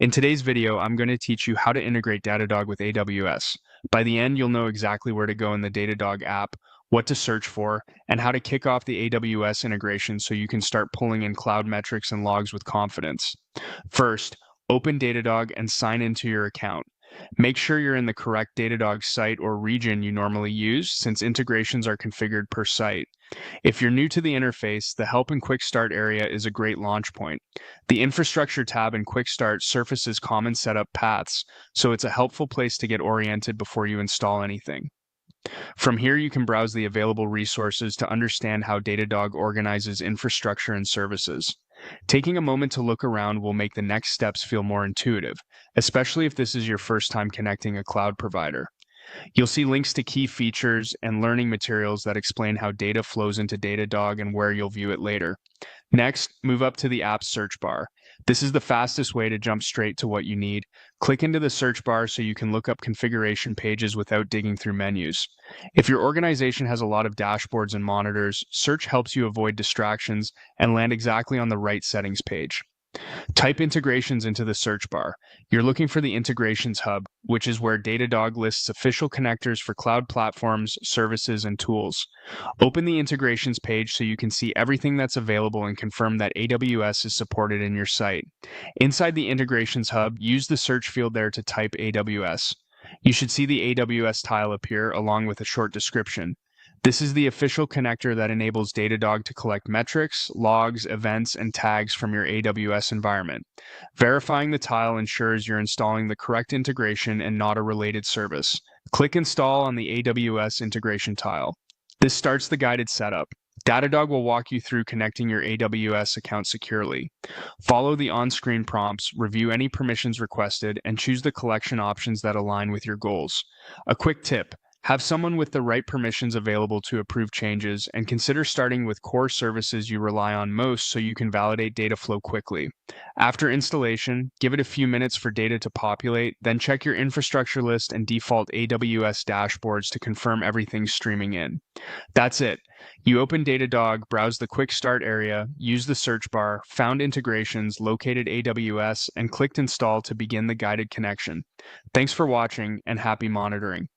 In today's video, I'm going to teach you how to integrate Datadog with AWS. By the end, you'll know exactly where to go in the Datadog app, what to search for, and how to kick off the AWS integration so you can start pulling in cloud metrics and logs with confidence. First, open Datadog and sign into your account. Make sure you're in the correct Datadog site or region you normally use, since integrations are configured per site. If you're new to the interface, the Help and Quick Start area is a great launch point. The Infrastructure tab in Quick Start surfaces common setup paths, so it's a helpful place to get oriented before you install anything. From here, you can browse the available resources to understand how Datadog organizes infrastructure and services. Taking a moment to look around will make the next steps feel more intuitive, especially if this is your first time connecting a cloud provider. You'll see links to key features and learning materials that explain how data flows into Datadog and where you'll view it later. Next, move up to the app search bar. This is the fastest way to jump straight to what you need. Click into the search bar so you can look up configuration pages without digging through menus. If your organization has a lot of dashboards and monitors, search helps you avoid distractions and land exactly on the right settings page. Type integrations into the search bar. You're looking for the Integrations Hub, which is where Datadog lists official connectors for cloud platforms, services, and tools. Open the integrations page so you can see everything that's available and confirm that AWS is supported in your site. Inside the Integrations Hub, use the search field there to type AWS. You should see the AWS tile appear along with a short description. This is the official connector that enables Datadog to collect metrics, logs, events, and tags from your AWS environment. Verifying the tile ensures you're installing the correct integration and not a related service. Click Install on the AWS integration tile. This starts the guided setup. Datadog will walk you through connecting your AWS account securely. Follow the on-screen prompts, review any permissions requested, and choose the collection options that align with your goals. A quick tip: have someone with the right permissions available to approve changes, and consider starting with core services you rely on most so you can validate data flow quickly. After installation, give it a few minutes for data to populate, then check your infrastructure list and default AWS dashboards to confirm everything's streaming in. That's it. You open Datadog, browse the Quick Start area, use the search bar, found integrations, located AWS, and clicked Install to begin the guided connection. Thanks for watching, and happy monitoring.